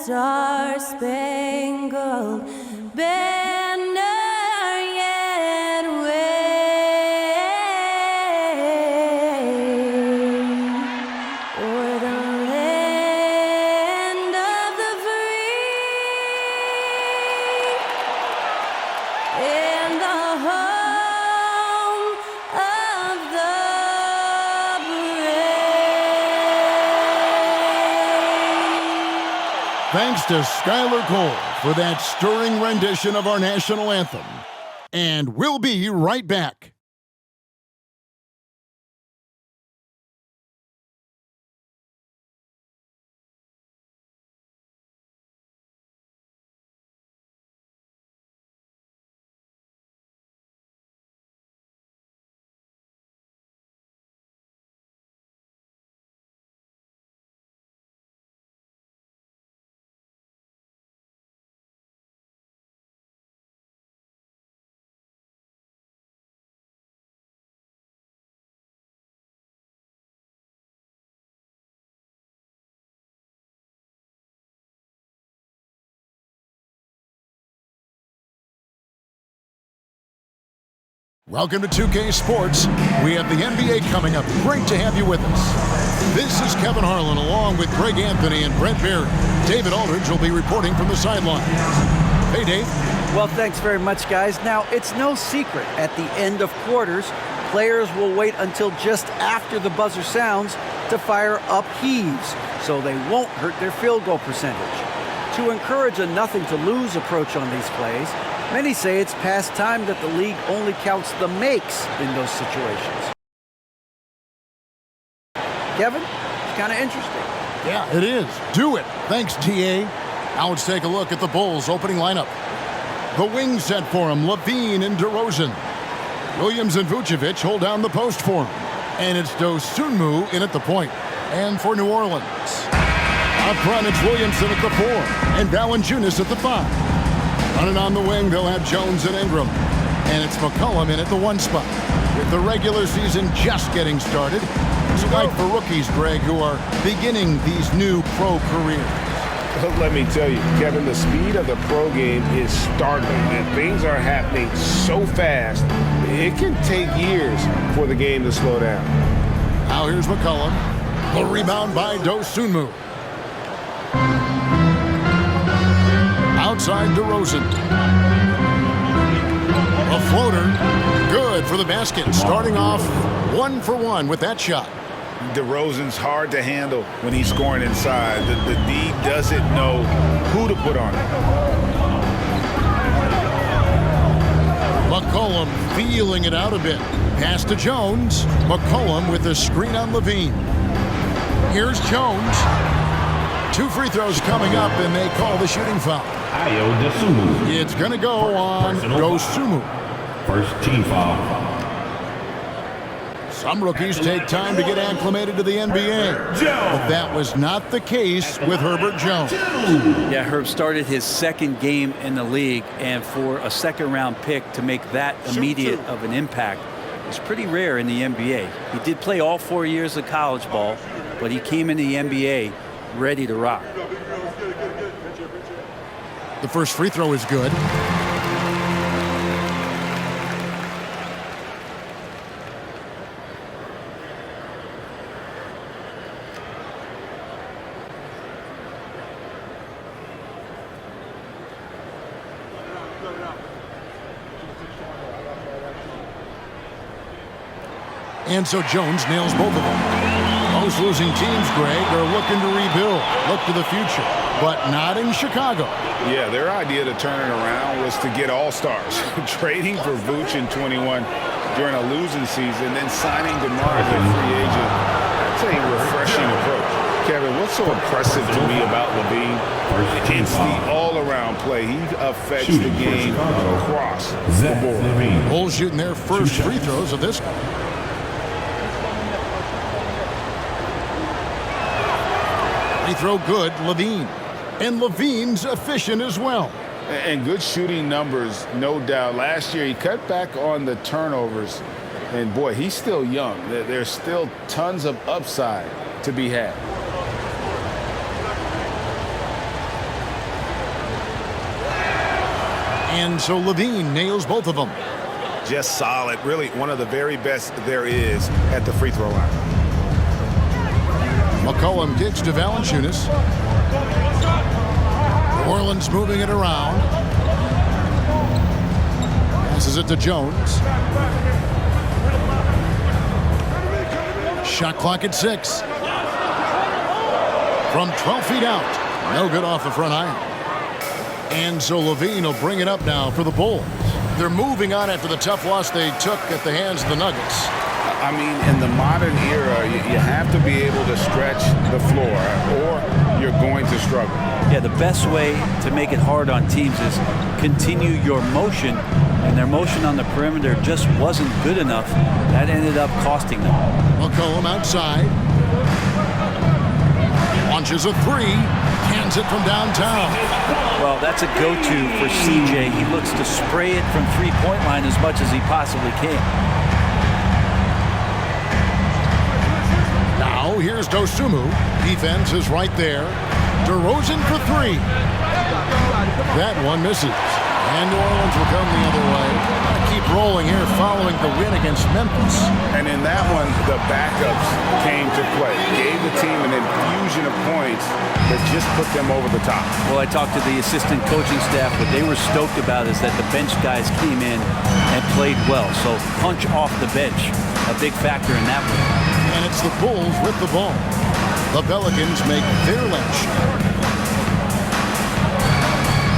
star-spangled banner yet wave o'er the land of the free and the home of the brave. Thanks to Skylar Cole for that stirring rendition of our national anthem. And we'll be right back. Welcome to 2K Sports. We have the NBA coming up. Great to have you with us. This is Kevin Harlan along with Greg Anthony and Brent Barry. David Aldridge will be reporting from the sidelines. Hey, Dave. Well, thanks very much, guys. Now, it's no secret at the end of quarters, players will wait until just after the buzzer sounds to fire up heaves, so they won't hurt their field goal percentage. To encourage a nothing-to-lose approach on these plays, many say it's past time that the league only counts the makes in those situations. Kevin, it's kind of interesting. Yeah, it is. Do it. Thanks, TA. Now let's take a look at the Bulls' opening lineup. The wings set for him, Levine and DeRozan. Williams and Vucevic hold down the post for him. And it's Dosunmu in at the point. And for New Orleans, up front it's Williamson at the 4 and Valanciunas at the 5. Running on the wing, they'll have Jones and Ingram. And it's McCollum in at the 1 spot. With the regular season just getting started, it's like for rookies, Greg, who are beginning these new pro careers. Let me tell you, Kevin, the speed of the pro game is startling, and things are happening so fast, it can take years for the game to slow down. Now here's McCollum. The rebound by Dosunmu. Outside DeRozan. A floater. Good for the basket. Starting off 1 for 1 with that shot. DeRozan's hard to handle when he's scoring inside. The D doesn't know who to put on it. McCollum feeling it out a bit. Pass to Jones. McCollum with the screen on Levine. Here's Jones. 2 free throws coming up, and they call the shooting foul. It's going to go on Dosunmu. First team foul. Some rookies take time to get acclimated to the NBA, but that was not the case with Herbert Jones. Yeah, Herb started his second game in the league, and for a second-round pick to make that immediate of an impact is pretty rare in the NBA. He did play all 4 years of college ball, but he came in the NBA ready to rock. The first free throw is good. And so Jones nails both of them. Most losing teams, Greg, are looking to rebuild, look to the future, but not in Chicago. Yeah, their idea to turn it around was to get all-stars. Trading for Vooch in 21 during a losing season, then signing DeMar as a free agent. That's a refreshing approach. Kevin, what's so impressive to me about Levine? It's the all-around play. He affects the game across the board. Bulls shooting their first free throws of this one. Free throw good, Levine. And Levine's efficient as well. And good shooting numbers, no doubt. Last year, he cut back on the turnovers. And, boy, he's still young. There's still tons of upside to be had. And so Levine nails both of them. Just solid. Really one of the very best there is at the free throw line. McCollum kicks to Valanciunas. New Orleans moving it around. Passes it to Jones. Shot clock at 6. From 12 feet out. No good off the front iron. And so Levine will bring it up now for the Bulls. They're moving on after the tough loss they took at the hands of the Nuggets. I mean, in the modern era, you have to be able to stretch the floor or you're going to struggle. Yeah, the best way to make it hard on teams is continue your motion, and their motion on the perimeter just wasn't good enough. That ended up costing them. McCollum outside. Launches a 3. Hands it from downtown. Well, that's a go-to for CJ. He looks to spray it from three-point line as much as he possibly can. Now here's Dosunmu. Defense is right there. DeRozan for 3. That one misses. And New Orleans will come the other way. Keep rolling here following the win against Memphis. And in that one, the backups came to play. Gave the team an infusion of points that just put them over the top. Well, I talked to the assistant coaching staff. What they were stoked about is that the bench guys came in and played well. So punch off the bench, a big factor in that one. And it's the Bulls with the ball. The Pelicans make their lunch.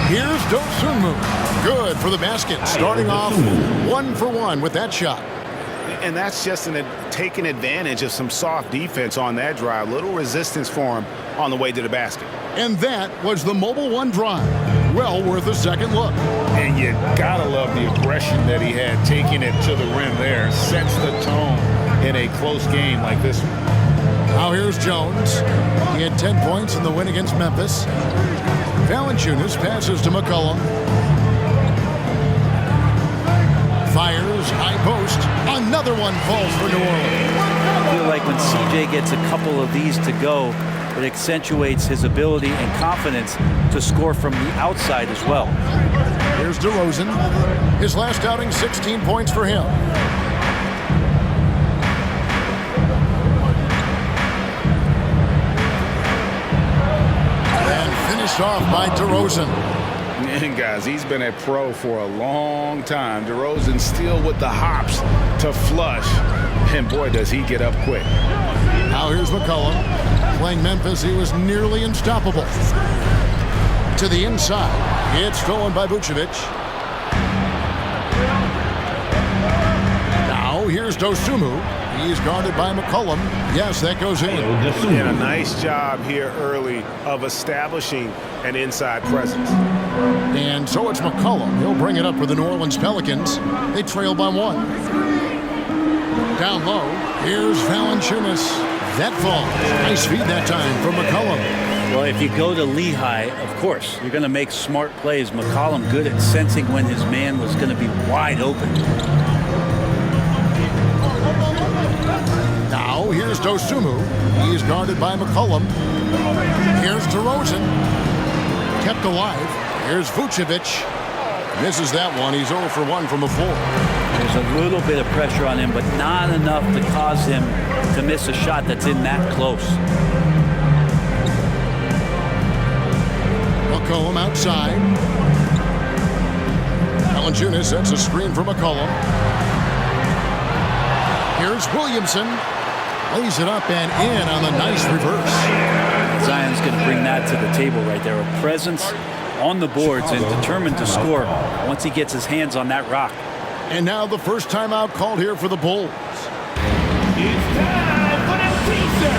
Here's Dosunmu. Good for the basket. Starting off 1 for 1 with that shot. And that's just taking advantage of some soft defense on that drive. Little resistance for him on the way to the basket. And that was the Mobile One drive. Well worth a second look. And you gotta love the aggression that he had taking it to the rim there. Sets the tone in a close game like this one. Now here's Jones. He had 10 points in the win against Memphis. Valanciunas passes to McCollum. Fires, high post. Another one falls for New Orleans. I feel like when CJ gets a couple of these to go, it accentuates his ability and confidence to score from the outside as well. Here's DeRozan. His last outing, 16 points for him. Finished off by DeRozan. And guys, he's been a pro for a long time. DeRozan still with the hops to flush. And boy, does he get up quick. Now here's McCollum. Playing Memphis, he was nearly unstoppable. To the inside. It's stolen by Vucevic. Now here's Dosunmu. He's guarded by McCollum. Yes, that goes in. And a nice job here early of establishing an inside presence. And so it's McCollum. He'll bring it up for the New Orleans Pelicans. They trail by 1. Down low, here's Valanciunas. That falls. Nice feed that time from McCollum. Well, if you go to Lehigh, of course, you're going to make smart plays. McCollum good at sensing when his man was going to be wide open. Now here's Dosunmu. He's guarded by McCollum. Here's DeRozan. Kept alive. Here's Vucevic. Misses that one. He's 0 for 1 from the floor. There's a little bit of pressure on him, but not enough to cause him to miss a shot that's in that close. McCollum outside. Valanciunas sets a screen for McCollum. Here's Williamson. Lays it up and in on the nice reverse. Zion's going to bring that to the table right there. A presence on the boards and determined to score once he gets his hands on that rock. And now the first timeout called here for the Bulls. It's time for the teaser.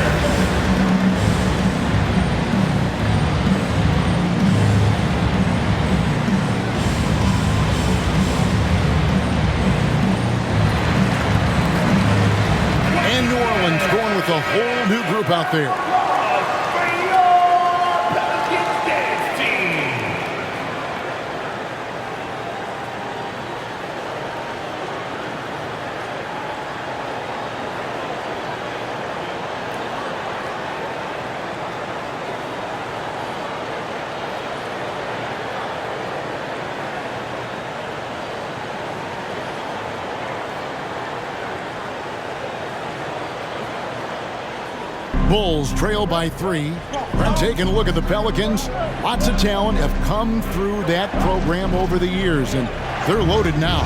And New Orleans going with a whole new group out there. Bulls trail by 3. And taking a look at the Pelicans, lots of talent have come through that program over the years, and they're loaded now.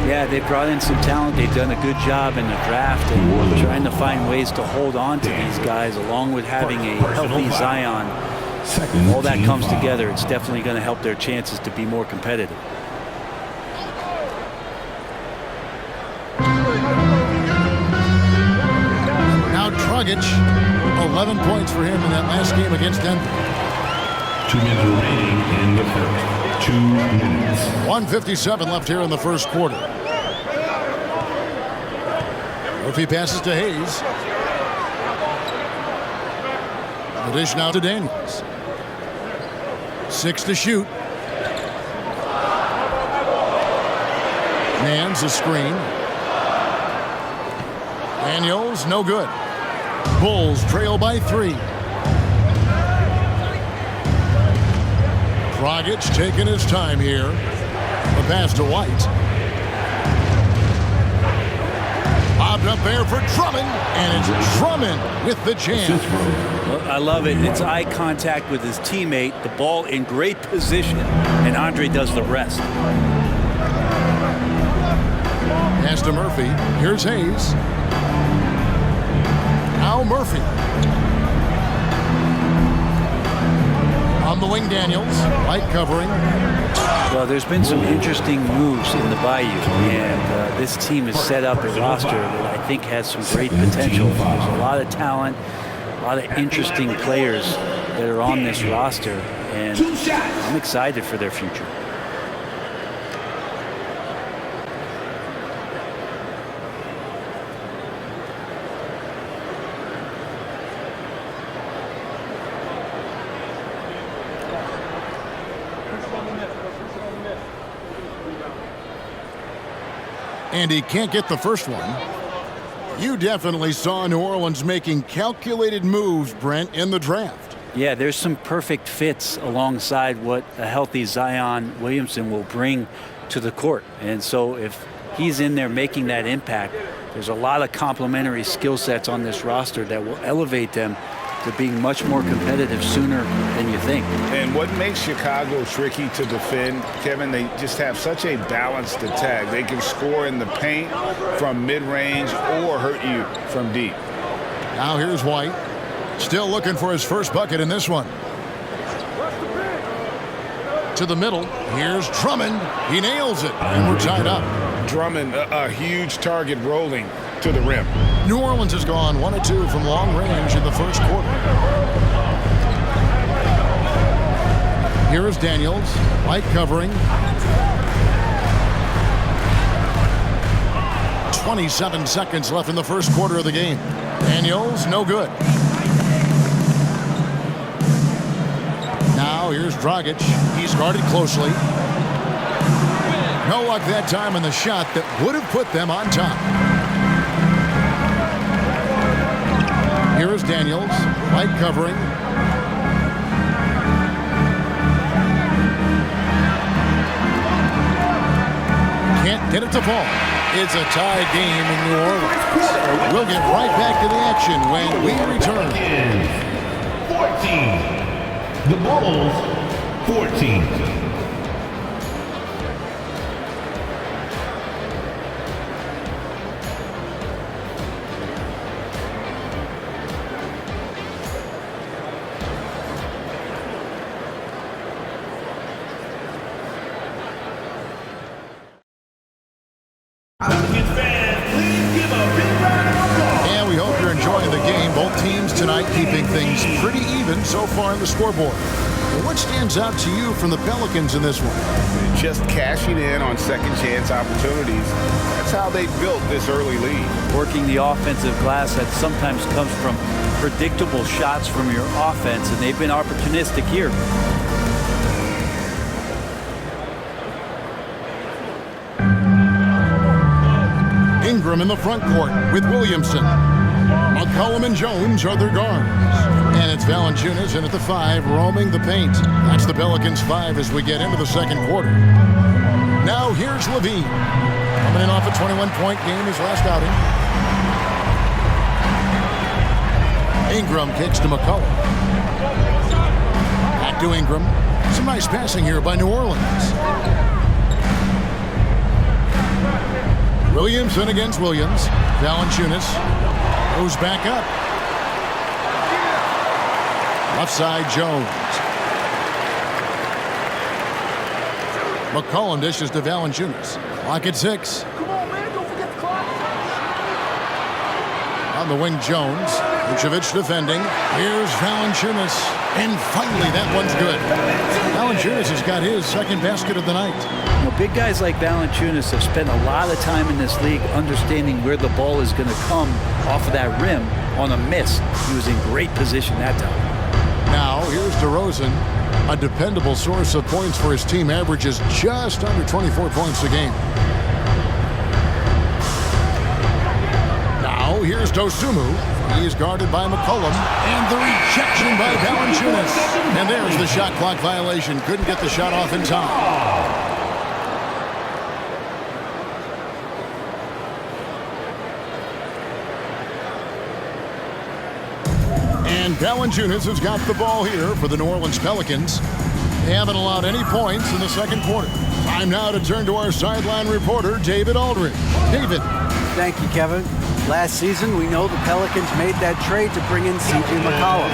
Yeah, they brought in some talent. They've done a good job in the draft and trying to find ways to hold on to these guys, along with having a healthy Zion. All that comes together. It's definitely going to help their chances to be more competitive. Now Dragic, 11 points for him in that last game against Denver. 2 minutes remaining in the first. 2 minutes. 1:57 left here in the first quarter. Murphy passes to Hayes. The dish now to Daniels. 6 to shoot. Mans a screen. Daniels, no good. Bulls trail by 3. Dragic taking his time here. The pass to White. Lobbed up there for Drummond, and it's Drummond with the jam. Well, I love it. It's eye contact with his teammate, the ball in great position, and Andre does the rest. Pass to Murphy. Here's Hayes. Now Murphy. On the wing, Daniels. Light covering. Well, there's been some interesting moves in the Bayou, and this team has set up a roster that I think has some great potential. There's a lot of talent, a lot of interesting players that are on this roster, and I'm excited for their future. And he can't get the first one. You definitely saw New Orleans making calculated moves, Brent, in the draft. Yeah, there's some perfect fits alongside what a healthy Zion Williamson will bring to the court. And so if he's in there making that impact, there's a lot of complementary skill sets on this roster that will elevate them to being much more competitive sooner than you think. And what makes Chicago tricky to defend, Kevin, they just have such a balanced attack. They can score in the paint from mid-range or hurt you from deep. Now here's White. Still looking for his first bucket in this one. To the middle. Here's Drummond. He nails it. And we're tied up. Drummond, a huge target rolling to the rim. New Orleans has gone 1 of 2 from long range in the first quarter. Here is Daniels. Light covering. 27 seconds left in the first quarter of the game. Daniels, no good. Now here's Dragic. He's guarded closely. No luck that time on the shot that would have put them on top. Here is Daniels. Light covering. Can't get it to fall. It's a tie game in New Orleans. We'll get right back to the action when we return. 14. The Bulls, 14. And we hope you're enjoying the game. Both teams tonight keeping things pretty even so far on the scoreboard. Well, what stands out to you from the Pelicans in this one? Just cashing in on second chance opportunities. That's how they built this early lead. Working the offensive glass that sometimes comes from predictable shots from your offense, and they've been opportunistic here. Ingram in the front court with Williamson. McCollum and Jones are their guards. And it's Valanciunas in at the 5, roaming the paint. That's the Pelicans' 5 as we get into the second quarter. Now here's Levine. Coming in off a 21-point game his last outing. Ingram kicks to McCullough. Back to Ingram. Some nice passing here by New Orleans. Williamson against Williams. Valanciunas goes back up. Left side, Jones. McCollum dishes to Valanciunas. Clock at 6. On the wing, Jones. Vucevic defending. Here's Valanciunas. And finally, that one's good. Valanciunas has got his second basket of the night. You know, big guys like Valanciunas have spent a lot of time in this league understanding where the ball is going to come off of that rim on a miss. He was in great position that time. Now, here's DeRozan, a dependable source of points for his team, averages just under 24 points a game. Now, here's Dosunmu. He's guarded by McCollum, and the rejection by Valanciunas. And there's the shot clock violation. Couldn't get the shot off in time. And Valanciunas has got the ball here for the New Orleans Pelicans. They haven't allowed any points in the second quarter. Time now to turn to our sideline reporter, David Aldridge. David. Thank you, Kevin. Last season, we know the Pelicans made that trade to bring in C.J. McCollum.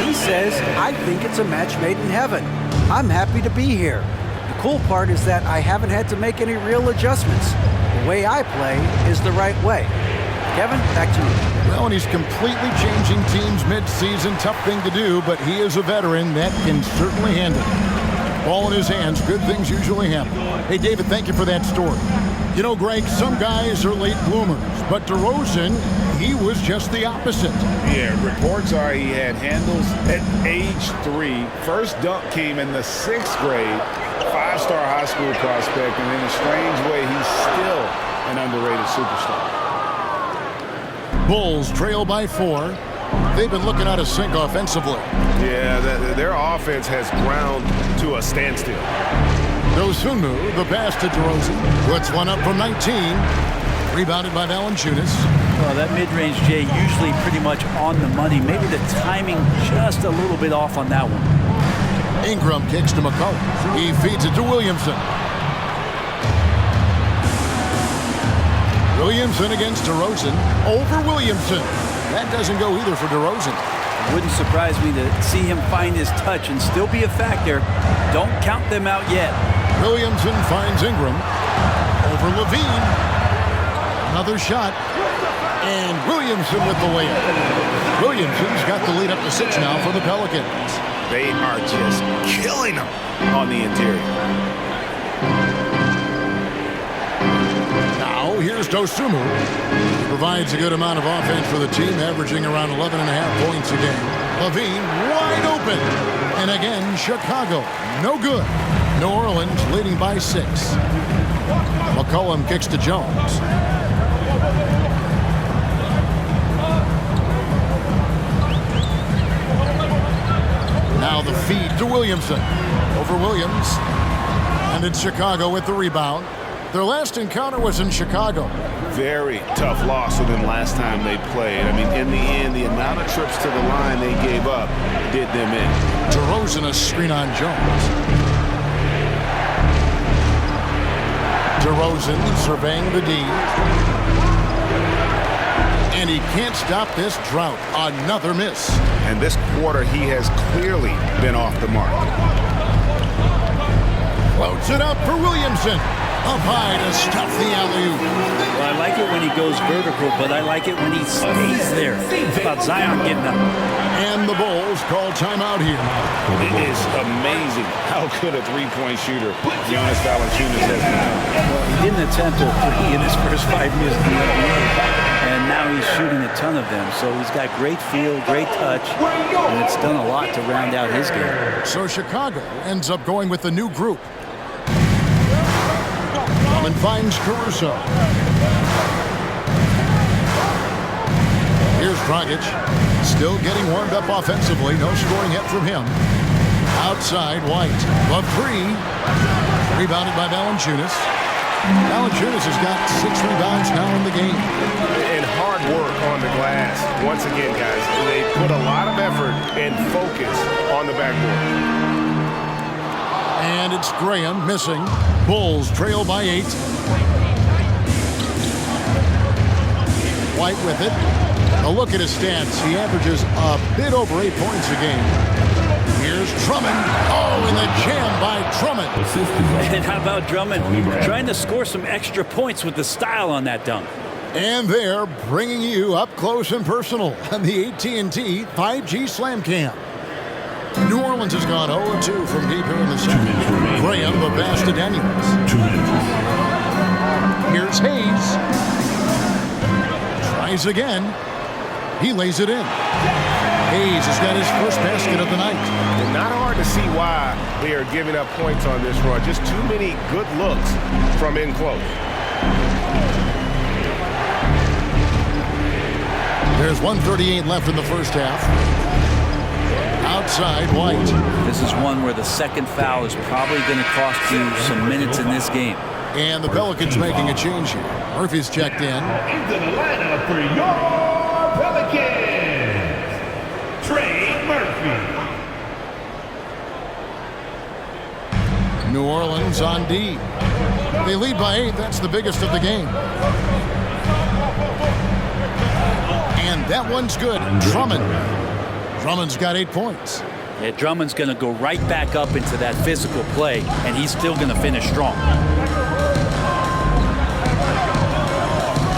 He says, I think it's a match made in heaven. I'm happy to be here. The cool part is that I haven't had to make any real adjustments. The way I play is the right way. Kevin, back to you. Well, and he's completely changing teams mid-season. Tough thing to do, but he is a veteran that can certainly handle it. Ball in his hands, good things usually happen. Hey, David, thank you for that story. You know, Greg, some guys are late bloomers, but DeRozan, he was just the opposite. Yeah, reports are he had handles at age 3. First dunk came in the 6th grade. 5-star high school prospect, and in a strange way, he's still an underrated superstar. Bulls trail by 4. They've been looking out of sync offensively. Yeah, their offense has ground to a standstill. Dosunmu, the pass to DeRozan. Puts one up from 19. Rebounded by Valanciunas. Well, that mid-range, Jay, usually pretty much on the money. Maybe the timing just a little bit off on that one. Ingram kicks to McCullough. He feeds it to Williamson. Williamson against DeRozan. Over Williamson. That doesn't go either for DeRozan. Wouldn't surprise me to see him find his touch and still be a factor. Don't count them out yet. Williamson finds Ingram. Over Levine. Another shot. And Williamson with the layup. Williamson's got the lead up to 6 now for the Pelicans. They are just killing them on the interior. Now, here's Dosunmu. He provides a good amount of offense for the team, averaging around 11.5 points a game. Levine wide open. And again, Chicago, no good. New Orleans leading by 6. McCollum kicks to Jones. Now the feed to Williamson. Over Williams. And it's Chicago with the rebound. Their last encounter was in Chicago. Very tough loss for them last time they played. I mean, in the end, the amount of trips to the line they gave up did them in. DeRozan, a screen on Jones. DeRozan surveying the D. And he can't stop this drought. Another miss. And this quarter, he has clearly been off the mark. Floats it up for Williamson. Up high to stuff the alley-oop. Well, I like it when he goes vertical, but I like it when he stays there. It's about Zion getting up. And the Bulls call timeout here. It is amazing how good a three-point shooter Jonas Valanciunas has become. Well, he didn't attempt a 3 in his first 5 years in the NBA. And now he's shooting a ton of them. So he's got great feel, great touch, and it's done a lot to round out his game. So Chicago ends up going with a new group. And finds Caruso. Here's Dragic. Still getting warmed up offensively. No scoring yet from him. Outside, White. Love 3. Rebounded by Valanciunas. Valanciunas has got 6 rebounds now in the game. And hard work on the glass. Once again, guys, they put a lot of effort and focus on the backboard. And it's Graham missing. Bulls trail by 8. White with it. A look at his stats. He averages a bit over 8 points a game. Here's Drummond. Oh, and the jam by Drummond. And how about Drummond trying to score some extra points with the style on that dunk? And they're bringing you up close and personal on the AT&T 5G Slam Cam. New Orleans has gone 0-2 from deep here in the second. Graham, the pass to Daniels. 2 minutes. Here's Hayes. Tries again. He lays it in. Hayes has got his first basket of the night. And not hard to see why they are giving up points on this run. Just too many good looks from in close. There's 1:38 left in the first half. Outside, White. This is one where the second foul is probably going to cost you some minutes in this game. And the Pelicans making a change here. Murphy's checked in. Into the lineup for your Pelicans, Trey Murphy. New Orleans on D. They lead by 8. That's the biggest of the game. And that one's good. Drummond. Drummond's got 8 points. Yeah, Drummond's going to go right back up into that physical play, and he's still going to finish strong.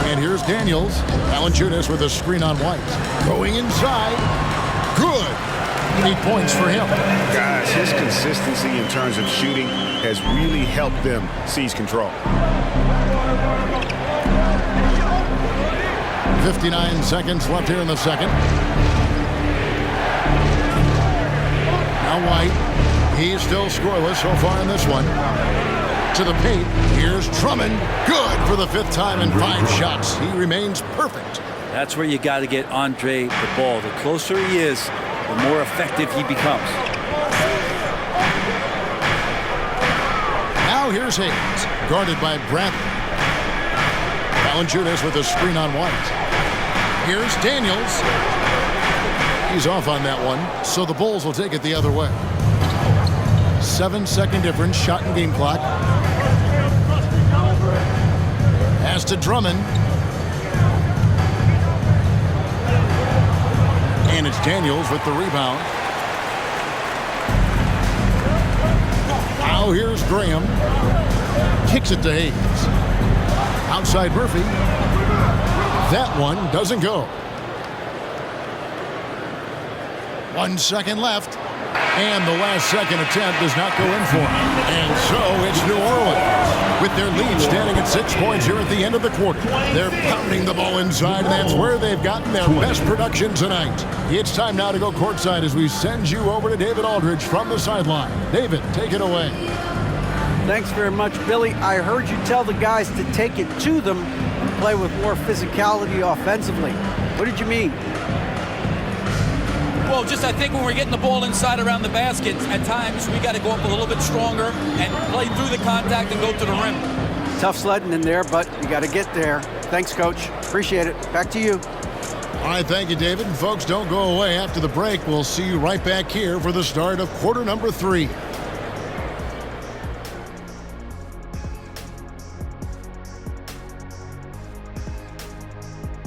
And here's Daniels. Valanciunas with a screen on White. Going inside. Good. 8 points for him. Guys, his consistency in terms of shooting has really helped them seize control. 59 seconds left here in the second. Now White. He's still scoreless so far in this one. To the paint. Here's Drummond. Good for the 5th time in 5 shots. He remains perfect. That's where you got to get Andre the ball. The closer he is, the more effective he becomes. Now here's Hayes. Guarded by Bradley. Valanciunas with a screen on White. Here's Daniels. He's off on that one, so the Bulls will take it the other way. 7-second difference, shot and game clock. Pass to Drummond. And it's Daniels with the rebound. Now here's Graham. Kicks it to Hayes. Outside Murphy. That one doesn't go. 1 second left. And the last second attempt does not go in for him. And so it's New Orleans with their lead standing at 6 points here at the end of the quarter. They're pounding the ball inside, and that's where they've gotten their best production tonight. It's time now to go courtside as we send you over to David Aldridge from the sideline. David, take it away. Thanks very much, Billy. I heard you tell the guys to take it to them and play with more physicality offensively. What did you mean? Well, just I think when we're getting the ball inside around the basket, at times we got to go up a little bit stronger and play through the contact and go to the rim. Tough sledding in there, but you got to get there. Thanks, Coach. Appreciate it. Back to you. All right, thank you, David. And folks, don't go away. After the break, we'll see you right back here for the start of quarter number 3.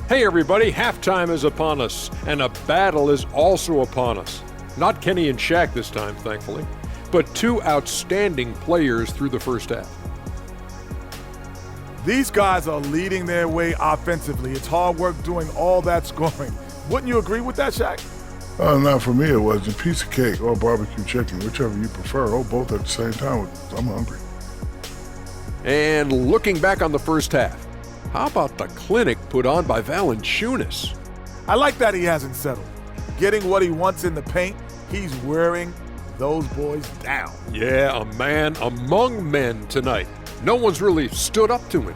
Hey everybody, halftime is upon us, and a battle is also upon us. Not Kenny and Shaq this time, thankfully, but 2 outstanding players through the first half. These guys are leading their way offensively. It's hard work doing all that scoring. Wouldn't you agree with that, Shaq? Not for me, it was a piece of cake or barbecue chicken, whichever you prefer, or both at the same time. I'm hungry. And looking back on the first half, how about the clinic put on by Valanciunas? I like that he hasn't settled. Getting what he wants in the paint, he's wearing those boys down. Yeah, a man among men tonight. No one's really stood up to him.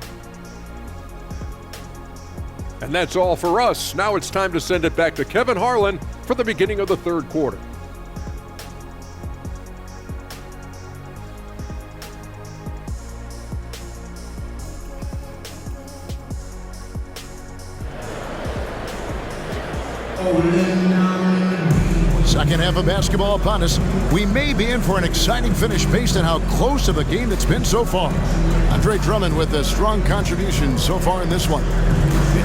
And that's all for us. Now it's time to send it back to Kevin Harlan for the beginning of the third quarter. Second half of basketball upon us. We may be in for an exciting finish based on how close of a game it's been so far. Andre Drummond with a strong contribution so far in this one.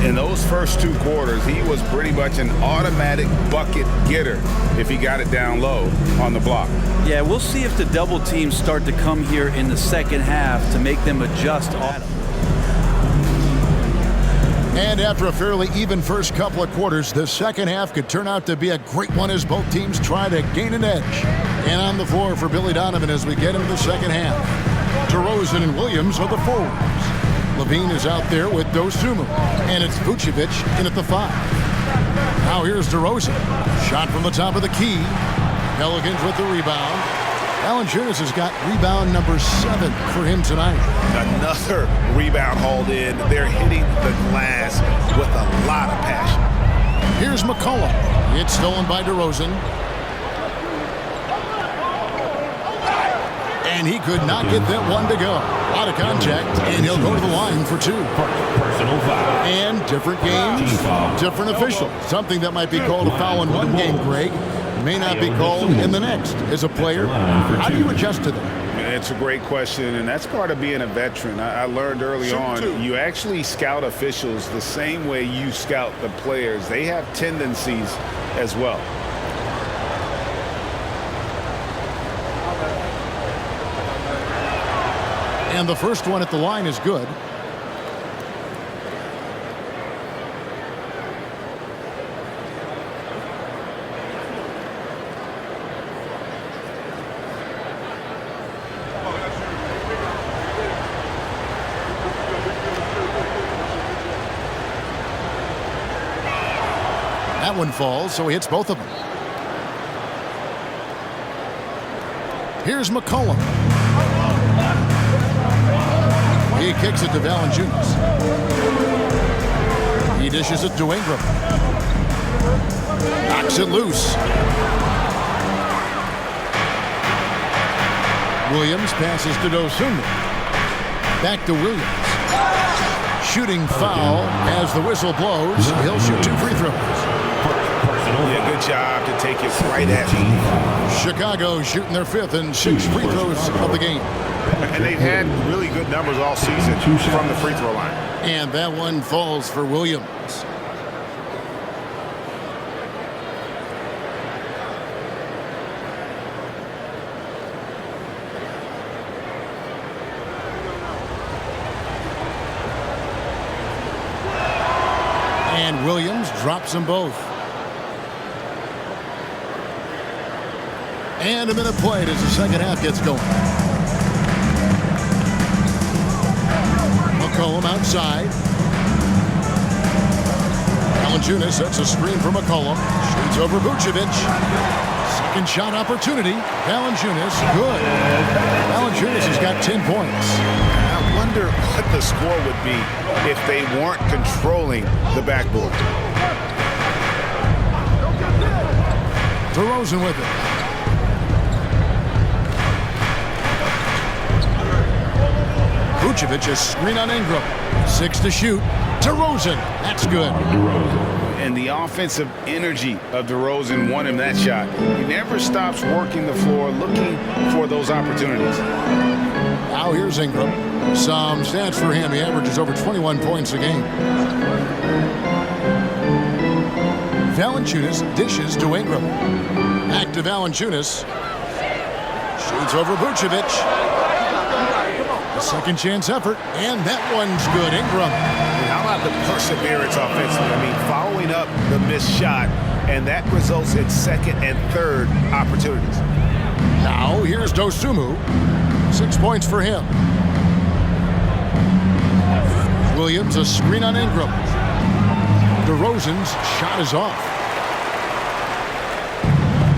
In those first 2 quarters, he was pretty much an automatic bucket getter if he got it down low on the block. Yeah, we'll see if the double teams start to come here in the second half to make them adjust. And after a fairly even first couple of quarters, the second half could turn out to be a great one as both teams try to gain an edge. And on the floor for Billy Donovan as we get into the second half. DeRozan and Williams are the forwards. Levine is out there with Dosunmu. And it's Vucevic in at the 5. Now here's DeRozan. Shot from the top of the key. Pelicans with the rebound. Valanciunas has got rebound number 7 for him tonight. Another rebound hauled in. They're hitting the glass with a lot of passion. Here's McCollum. It's stolen by DeRozan. And he could not get that one to go. Out of contact, and he'll go to the line for 2. Personal foul. And different games, different officials. Something that might be called a foul in one game, Greg, may not be called in the next. As a player, how do you adjust to that? It's a great question, and that's part of being a veteran. I learned early on, you actually scout officials the same way you scout the players. They have tendencies as well. And the first one at the line is good. That one falls, so he hits both of them. Here's McCollum. He kicks it to Valanciunas. He dishes it to Ingram. Knocks it loose. Williams passes to Dosunmu. Back to Williams. Shooting foul as the whistle blows. He'll shoot 2 free throws. Yeah, good job to take it right at me. Chicago shooting their 5th and 6th free throws of the game. And they've had really good numbers all season from the free throw line. And that one falls for Williams. And Williams drops them both. And a minute played as the second half gets going. McCollum outside. Valanciunas sets a screen for McCollum. Shoots over Vucevic. Second shot opportunity. Valanciunas, good. Valanciunas has got 10 points. I wonder what the score would be if they weren't controlling the backboard. DeRozan with it. Vucevic a screen on Ingram. 6 to shoot. DeRozan. That's good. And the offensive energy of DeRozan won him that shot. He never stops working the floor, looking for those opportunities. Now here's Ingram. Some stats for him. He averages over 21 points a game. Valanciunas dishes to Ingram. Back to Valanciunas. Shoots over Vucevic. A second chance effort, and that one's good. Ingram. How about the perseverance offensively? I mean, following up the missed shot, and that results in second and third opportunities. Now here's Dosunmu. 6 points for him. Williams a screen on Ingram. DeRozan's shot is off.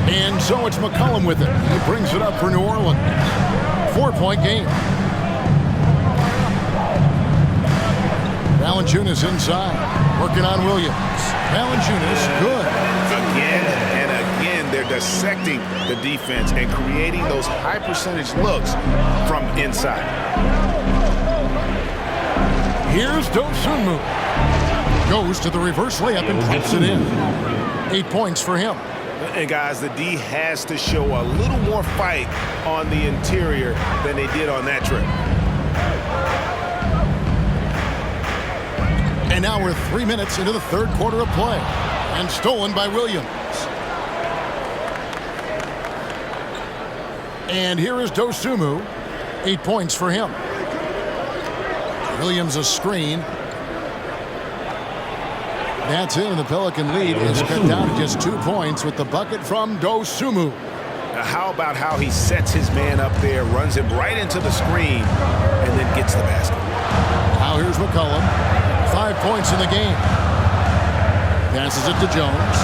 And so it's McCollum with it. He brings it up for New Orleans. 4-point game. Valanciunas inside, working on Williams. Valanciunas, good. Again and again, they're dissecting the defense and creating those high-percentage looks from inside. Here's Dosunmu. Goes to the reverse layup and puts it in. 8 points for him. And guys, the D has to show a little more fight on the interior than they did on that trip. And now we're 3 minutes into the third quarter of play. And stolen by Williams. And here is Dosunmu. 8 points for him. Williams a screen. That's it, and the Pelican lead is cut down to just 2 points with the bucket from Dosunmu. Now how about how he sets his man up there, runs him right into the screen, and then gets the basket. Now here's McCollum. 5 points in the game. Passes it to Jones.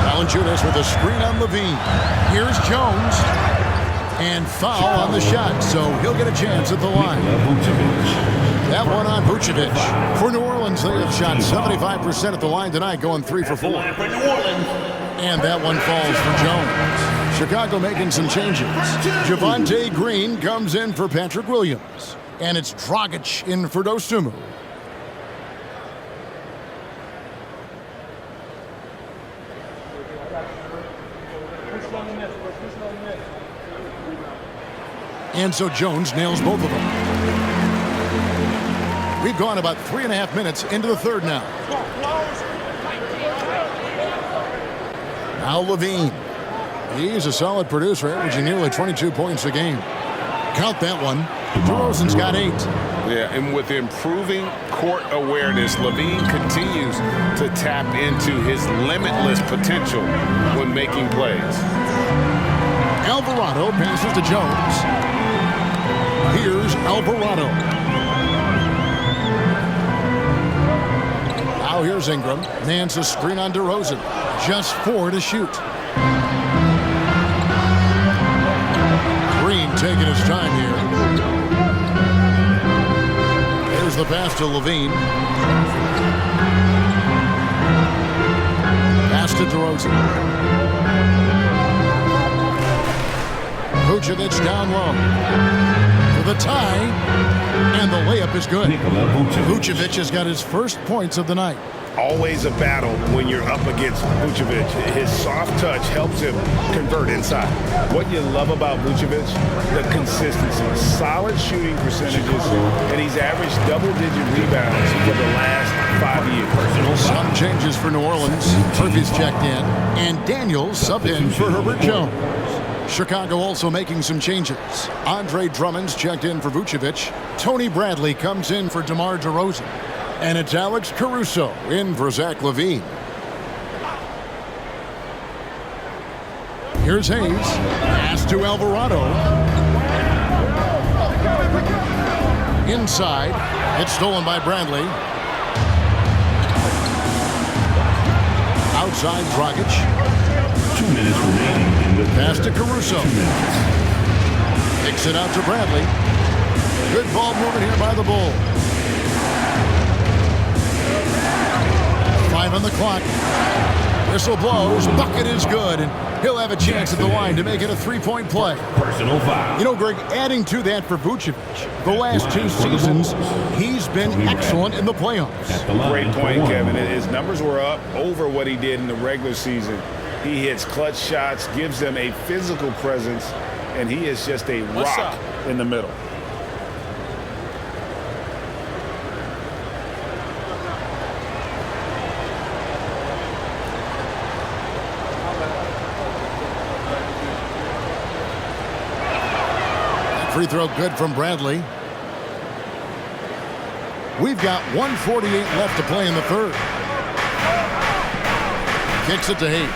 Valanciunas with a screen on Levine. Here's Jones. And foul on the shot, so he'll get a chance at the line. That one on Vucevic. For New Orleans, they have shot 75% at the line tonight, going 3 for 4. And that one falls for Jones. Chicago making some changes. Javonte Green comes in for Patrick Williams. And it's Dragic in for Dosunmu. And so Jones nails both of them. We've gone about 3.5 minutes into the third now. Now Levine. He's a solid producer, averaging nearly 22 points a game. Count that one. DeRozan's got 8. Yeah, and with improving court awareness, Levine continues to tap into his limitless potential when making plays. Alvarado passes to Jones. Here's Alvarado. Now here's Ingram. Nance a screen on DeRozan. Just 4 to shoot. Green taking his time here. There's the pass to Levine. Pass to DeRozan. Vucevic down low. The tie, and the layup is good. Vucevic has got his first points of the night. Always a battle when you're up against Vucevic. His soft touch helps him convert inside. What you love about Vucevic, the consistency, solid shooting percentages, and he's averaged double-digit rebounds for the last 5 years. Some changes for New Orleans. Murphy's checked in, and Daniels subbed in for Herbert Jones. Chicago also making some changes. Andre Drummond's checked in for Vucevic. Tony Bradley comes in for DeMar DeRozan. And it's Alex Caruso in for Zach LaVine. Here's Hayes. Pass to Alvarado. Inside. It's stolen by Bradley. Outside Dragic. 2 minutes remaining in the pass to Caruso. Kicks it out to Bradley. Good ball movement here by the Bulls. 5 on the clock. Whistle blows. Bucket is good. And he'll have a chance at the line to make it a 3-point play. Personal foul. You know, Greg, adding to that for Vucevic, the last 2 seasons, he's been excellent in the playoffs. Great point, Kevin. His numbers were up over what he did in the regular season. He hits clutch shots, gives them a physical presence, and he is just a rock in the middle. Free throw good from Bradley. We've got 1:48 left to play in the third. Kicks it to Hayes.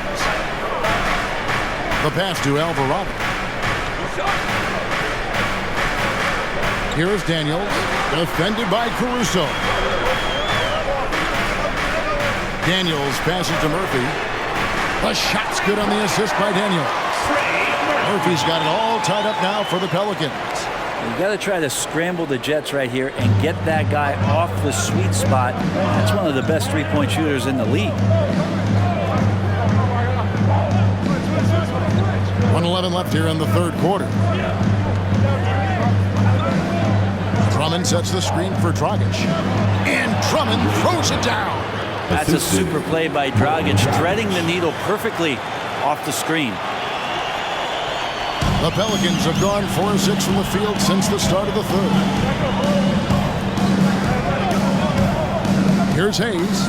The pass to Alvarado. Here's Daniels, defended by Caruso. Daniels passes to Murphy. The shot's good on the assist by Daniels. Murphy's got it all tied up now for the Pelicans. You got to try to scramble the Jets right here and get that guy off the sweet spot. That's one of the best three-point shooters in the league. 1:11 left here in the third quarter. Drummond sets the screen for Dragic. And Drummond throws it down. That's a super play by Dragic, threading the needle perfectly off the screen. The Pelicans have gone 4-6 from the field since the start of the third. Here's Hayes.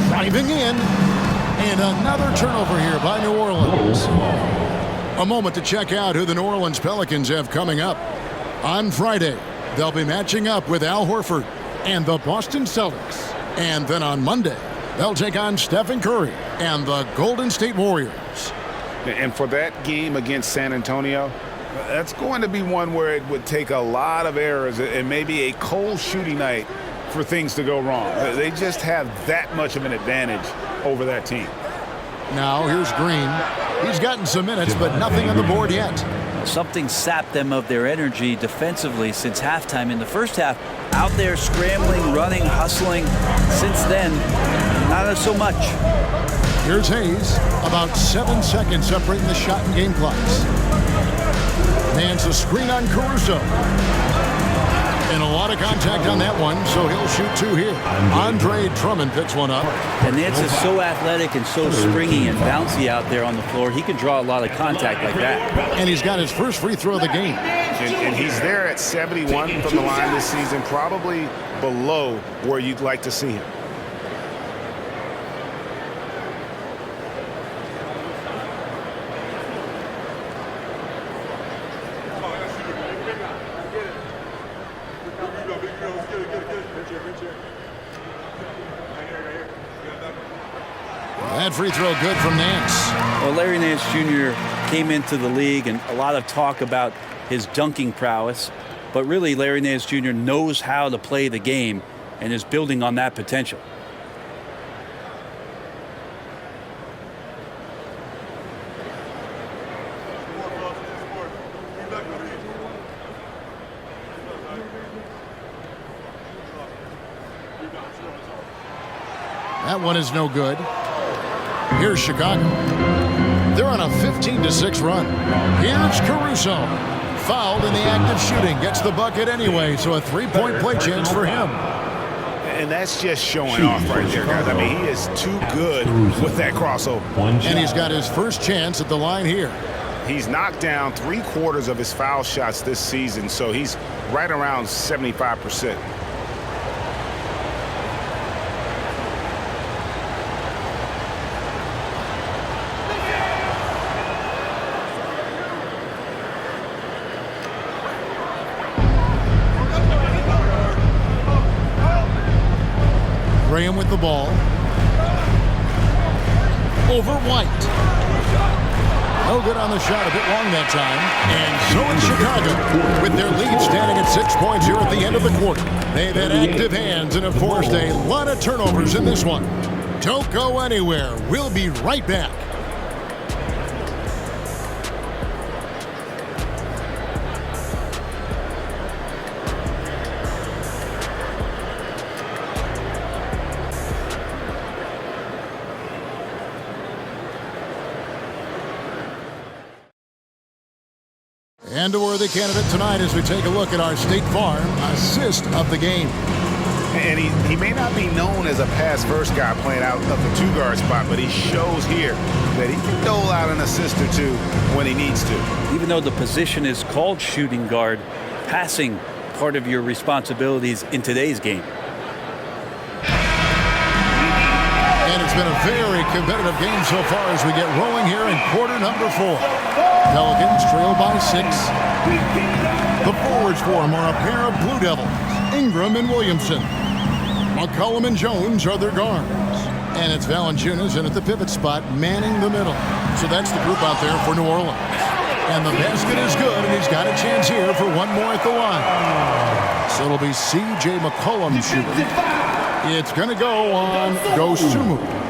Driving in. And another turnover here by New Orleans. A moment to check out who the New Orleans Pelicans have coming up. On Friday, they'll be matching up with Al Horford and the Boston Celtics. And then on Monday, they'll take on Stephen Curry and the Golden State Warriors. And for that game against San Antonio, that's going to be one where it would take a lot of errors and maybe a cold shooting night for things to go wrong. They just have that much of an advantage over that team. Now here's Green. He's gotten some minutes, but nothing on the board yet. Something sapped them of their energy defensively since halftime. In the first half, out there scrambling, running, hustling. Since then, not so much. Here's Hayes. About 7 seconds separating the shot and game clocks. Man's a screen on Caruso. And a lot of contact on that one, so he'll shoot two here. Andre Drummond picks one up. And Nance is so athletic and so springy and bouncy out there on the floor. He can draw a lot of contact like that. And he's got his first free throw of the game. And he's there at 71 from the line this season, probably below where you'd like to see him. That free throw good from Nance. Well, Larry Nance Jr. came into the league, and a lot of talk about his dunking prowess. But really, Larry Nance Jr. knows how to play the game and is building on that potential. That one is no good. Here's Chicago. They're on a 15-6 run. Here's Caruso. Fouled in the act of shooting. Gets the bucket anyway, so a three-point play chance for him. And that's just showing off right there, guys. I mean, he is too good with that crossover. And he's got his first chance at the line here. He's knocked down 3/4 of his foul shots this season, so he's right around 75%. Graham with the ball. Over White. No good on the shot, a bit long that time. And so is Chicago, with their lead standing at 6 points here at the end of the quarter. They've had active hands and have forced a lot of turnovers in this one. Don't go anywhere. We'll be right back. And a worthy candidate tonight as we take a look at our State Farm assist of the game. And he may not be known as a pass-first guy playing out of the two-guard spot, but he shows here that he can dole out an assist or two when he needs to. Even though the position is called shooting guard, passing part of your responsibilities in today's game. And it's been a very competitive game so far as we get rolling here in quarter number 4. Pelicans trail by 6. The forwards for them are a pair of Blue Devils, Ingram and Williamson. McCollum and Jones are their guards. And it's Valanciunas in at the pivot spot, manning the middle. So that's the group out there for New Orleans. And the basket is good, and he's got a chance here for one more at the line. So it'll be C.J. McCollum shooting. It's going to go on Dosunmu.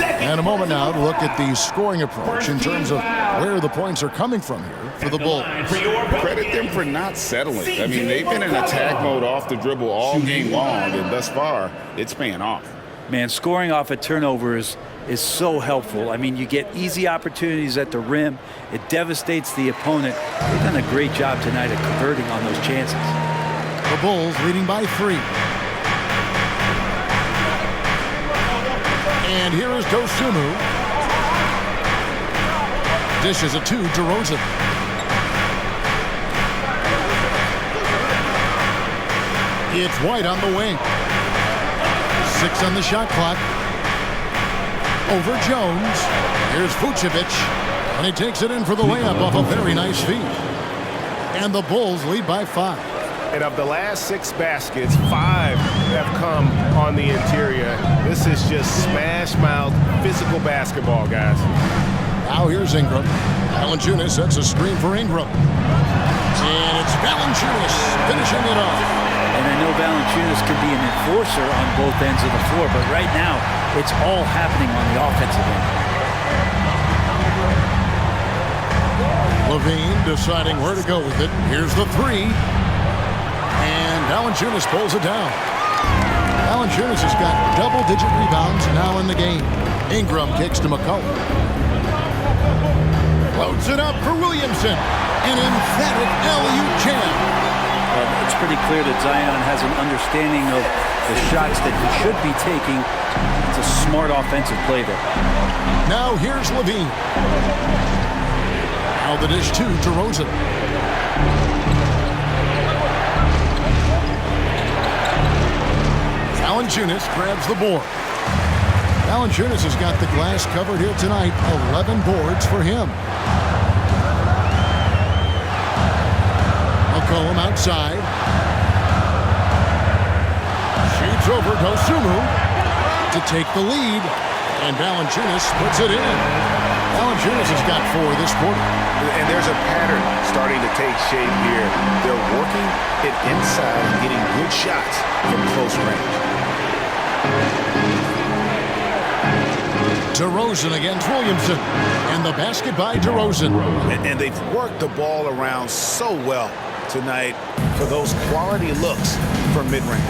And a moment now to look at the scoring approach in terms of where the points are coming from here for the Bulls. Credit them for not settling. I mean, they've been in attack mode off the dribble all game long, and thus far, it's paying off. Man, scoring off of turnovers is so helpful. I mean, you get easy opportunities at the rim. It devastates the opponent. They've done a great job tonight of converting on those chances. The Bulls leading by 3. And here is Dosunmu. Dishes it to DeRozan. It's White on the wing. 6 on the shot clock. Over Jones. Here's Vucevic. And he takes it in for the layup off a very nice feed. And the Bulls lead by 5. And of the last 6 baskets, 5 have come on the interior. This is just smash-mouth physical basketball, guys. Now here's Ingram. Valanciunas sets a screen for Ingram. And it's Valanciunas finishing it off. And I know Valanciunas can be an enforcer on both ends of the floor, but right now it's all happening on the offensive end. Levine deciding where to go with it. Here's the 3. And Valanciunas pulls it down. Valanciunas has got double-digit rebounds now in the game. Ingram kicks to McCollum. Loads it up for Williamson. An emphatic alley-oop jam. It's pretty clear that Zion has an understanding of the shots that he should be taking. It's a smart offensive play there. Now here's Levine. Now the dish to DeRozan. Valanciunas grabs the board. Valanciunas has got the glass covered here tonight. 11 boards for him. McCollum outside. Shoots over Dosunmu to take the lead. And Valanciunas puts it in. Valanciunas has got 4 this quarter. And there's a pattern starting to take shape here. They're working it inside and getting good shots from close range. DeRozan against Williamson. And the basket by DeRozan. And they've worked the ball around so well tonight for those quality looks from mid-range.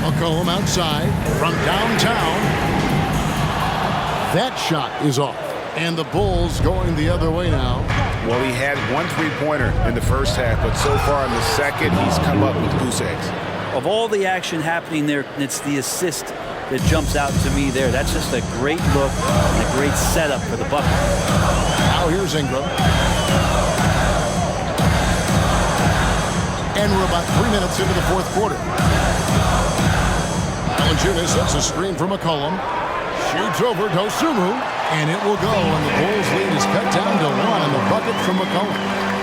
McCollum outside from downtown. That shot is off. And the Bulls going the other way now. Well, he had 1 3-pointer in the first half, but so far in the second, he's come up with goose eggs. Of all the action happening there, it's the assist that jumps out to me there. That's just a great look and a great setup for the bucket. Now here's Ingram. And we're about 3 minutes into the 4th quarter. Valanciunas sets a screen for McCollum. Shoots over Dosunmu, and it will go. And the Bulls lead is cut down to 1 on the bucket from McCollum.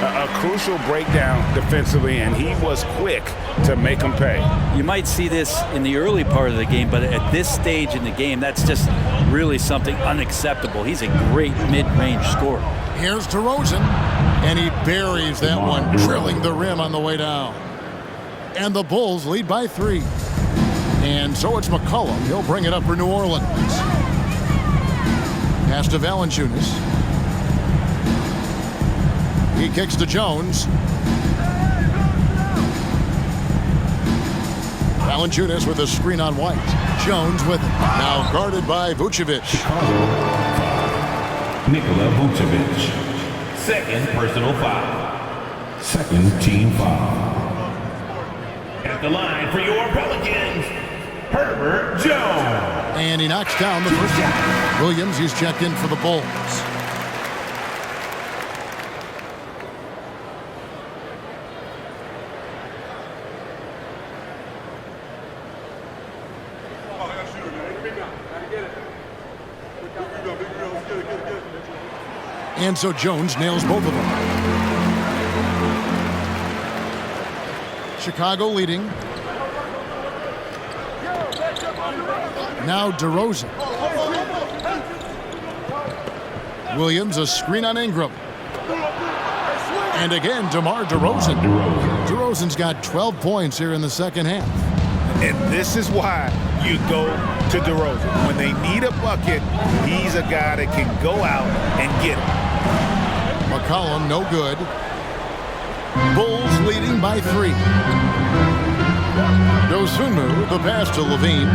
A crucial breakdown defensively, and he was quick to make them pay. You might see this in the early part of the game, but at this stage in the game, that's just really something unacceptable. He's a great mid-range scorer. Here's DeRozan, and he buries that one, drilling the rim on the way down. And the Bulls lead by 3. And so it's McCollum. He'll bring it up for New Orleans. Pass to Valanciunas. He kicks to Jones. Valanciunas with a screen on White. Jones with it. Now guarded by Vucevic. Nikola Vucevic. Second personal foul. Second team foul. At the line for your Pelicans, Herbert Jones. And he knocks down the first one. Williams, he's checked in for the Bulls. And so Jones nails both of them. Chicago leading. Now DeRozan. Williams, a screen on Ingram. And again, DeMar DeRozan. DeRozan's got 12 points here in the second half. And this is why you go to DeRozan. When they need a bucket, he's a guy that can go out and get it. McCollum, no good. Bulls leading by 3. Dosunmu, the pass to Levine.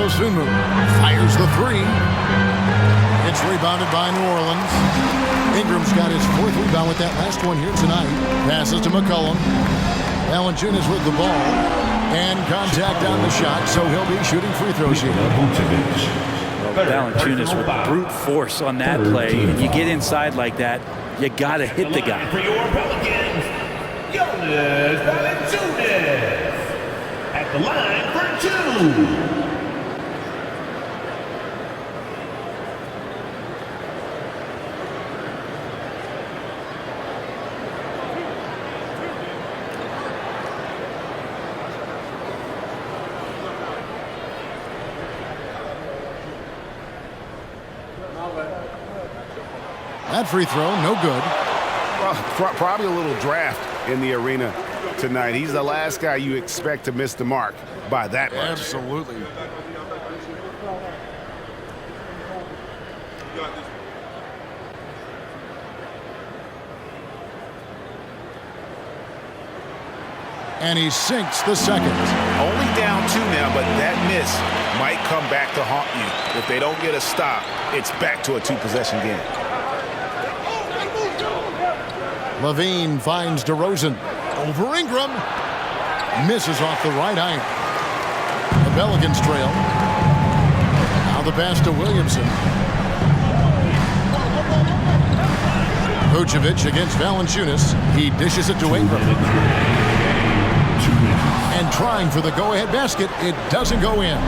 Dosunmu fires the three. It's rebounded by New Orleans. Ingram's got his 4th rebound with that last one here tonight. Passes to McCollum. Valanciunas with the ball. And contact on the shot, so he'll be shooting free throws here. Valanciunas with brute force on that play. And you get inside like that, you got to hit the guy. For your Pelicans, Jonas Valanciunas at the line for 2. That free throw, no good. Well, probably a little draft in the arena tonight. He's the last guy you expect to miss the mark by that much. Absolutely. And he sinks the second. Only down 2 now, but that miss might come back to haunt you. If they don't get a stop, it's back to a 2-possession game. Levine finds DeRozan over Ingram. Misses off the right iron. The Pelicans trail. Now the pass to Williamson. Vucevic against Valanciunas. He dishes it to Ingram. And trying for the go-ahead basket. It doesn't go in.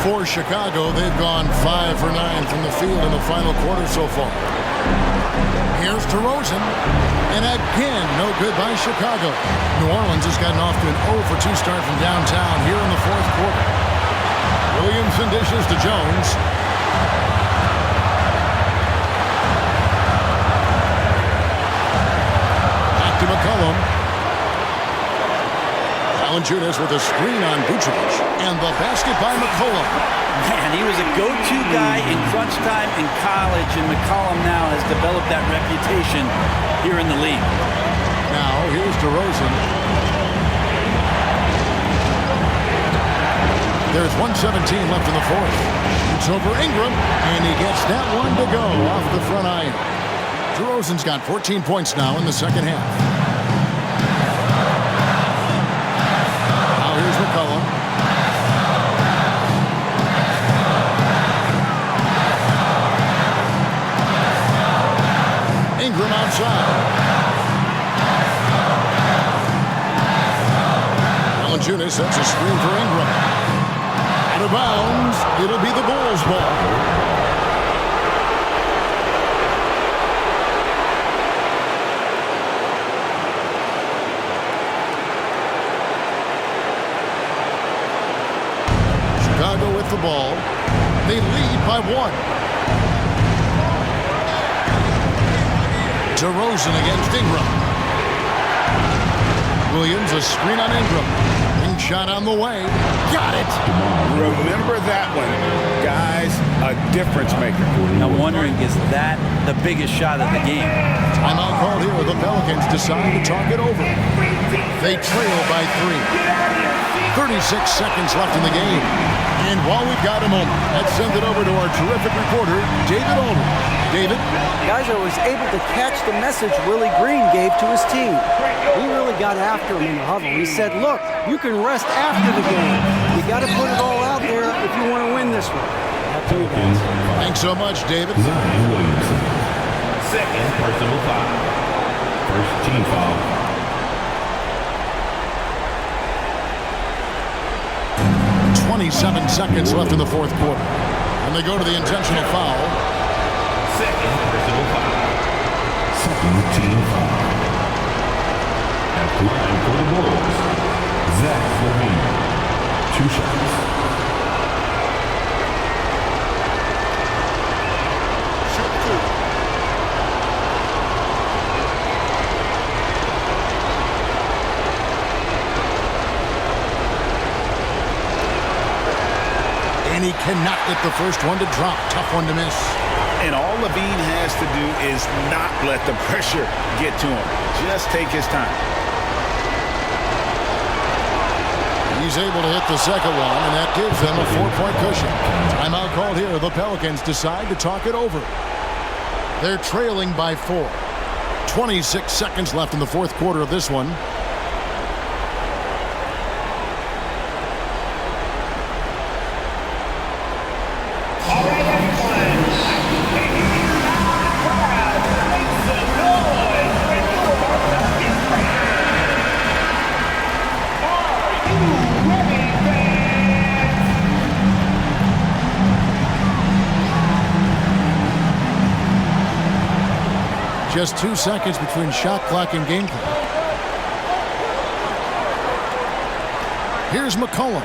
For Chicago, they've gone 5 for 9 from the field in the final quarter so far. Here's DeRozan. And again, no good by Chicago. New Orleans has gotten off to an 0 for 2 start from downtown here in the 4th quarter. Williamson dishes to Jones. Back to McCollum. Valanciunas with a screen on Vucevic. And the basket by McCollum. Man, he was a go-to guy in crunch time in college, and McCollum now has developed that reputation here in the league. Now, here's DeRozan. There's 1:17 left in the 4th. It's over Ingram, and he gets that one to go off the front iron. DeRozan's got 14 points now in the second half. Now here's McCollum. Ingram outside. Valanciunas sets a screen for Ingram. Out of bounds. It'll be the Bulls' ball. Chicago with the ball. They lead by 1. DeRozan against Ingram. Williams, a screen on Ingram. Ring shot on the way. Got it. Remember that one. Guys, a difference maker. I'm wondering, is that the biggest shot of the game? Timeout called here. The Pelicans decide to talk it over. They trail by 3. 36 seconds left in the game. And while we've got a moment, let's send it over to our terrific reporter, David Aldridge. David? Guys, I was able to catch the message Willie Green gave to his team. He really got after him in the huddle. He said, look, you can rest after the game. You got to put it all out there if you want to win this one. Up to you guys. Thanks so much, David. Zion Williamson. Second personal foul. First team foul. 27 seconds left in the 4th quarter. And they go to the intentional foul. Second personal foul. Second team foul. At the line for the Bulls, Zach LaVine. 2 shots. And he cannot get the first one to drop. Tough one to miss. And all Levine has to do is not let the pressure get to him. Just take his time. He's able to hit the second one, and that gives them a 4-point cushion. Timeout called here. The Pelicans decide to talk it over. They're trailing by 4. 26 seconds left in the fourth quarter of this one. Just 2 seconds between shot clock and game clock. Here's McCollum.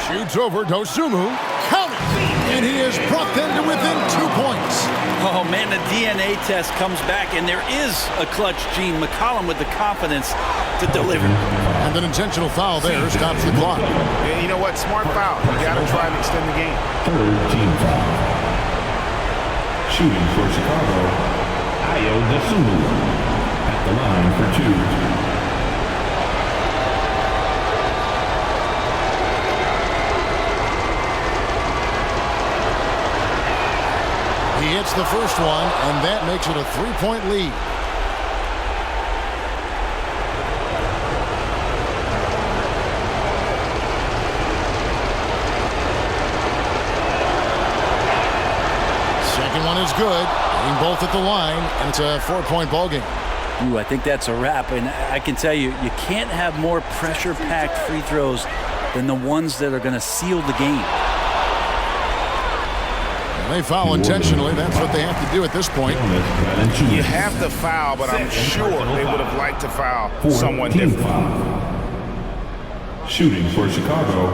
Shoots over Dosunmu. Count it! And he has brought them to within 2 points. Oh, man, the DNA test comes back, and there is a clutch gene. McCollum with the confidence to deliver. And an intentional foul there stops the clock. And you know what? Smart foul. You got to try and extend the game. Third team foul. Shooting for Chicago, Ayo Dosunmu at the line for 2. He hits the first one, and that makes it a 3-point lead. One is good, hitting both at the line, and it's a 4-point ball game. Ooh, I think that's a wrap, and I can tell you, you can't have more pressure-packed free throws than the ones that are going to seal the game. When they foul intentionally, that's what they have to do at this point. You have to foul, but I'm sure they would have liked to foul someone different. Shooting for Chicago,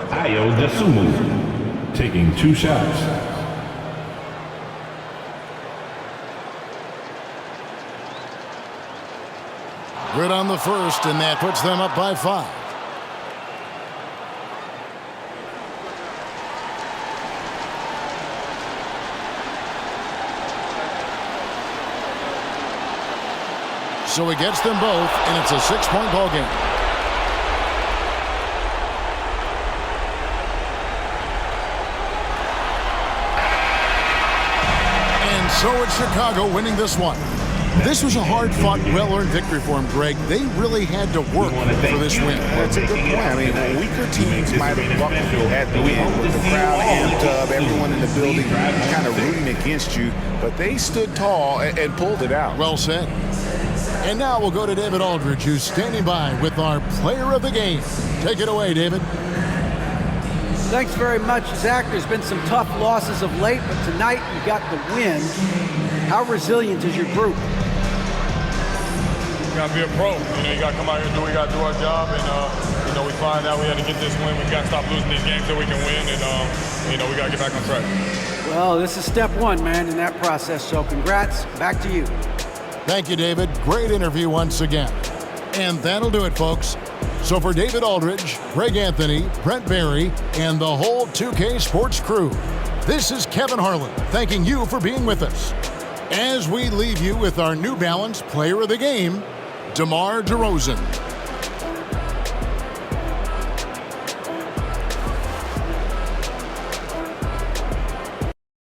Ayo Dosunmu taking 2 shots. Good on the first, and that puts them up by 5. So he gets them both, and it's a 6-point ball game. And so it's Chicago winning this one. This was a hard-fought, well-earned victory for him, Greg. They really had to work for this win. That's a good point. I mean, weaker teams might have buckled at the end with the crowd amped up, everyone in the building kind of rooting against you, but they stood tall and pulled it out. Well said. And now we'll go to David Aldridge, who's standing by with our player of the game. Take it away, David. Thanks very much, Zach. There's been some tough losses of late, but tonight you got the win. How resilient is your group? You gotta be a pro. You gotta come out here and we gotta do our job. And we find out we had to get this win. We gotta stop losing these games so we can win. And we gotta get back on track. Well, this is step 1, man, in that process. So congrats. Back to you. Thank you, David. Great interview once again. And that'll do it, folks. So for David Aldridge, Greg Anthony, Brent Barry, and the whole 2K Sports crew, this is Kevin Harlan thanking you for being with us. As we leave you with our New Balance Player of the Game, DeMar DeRozan.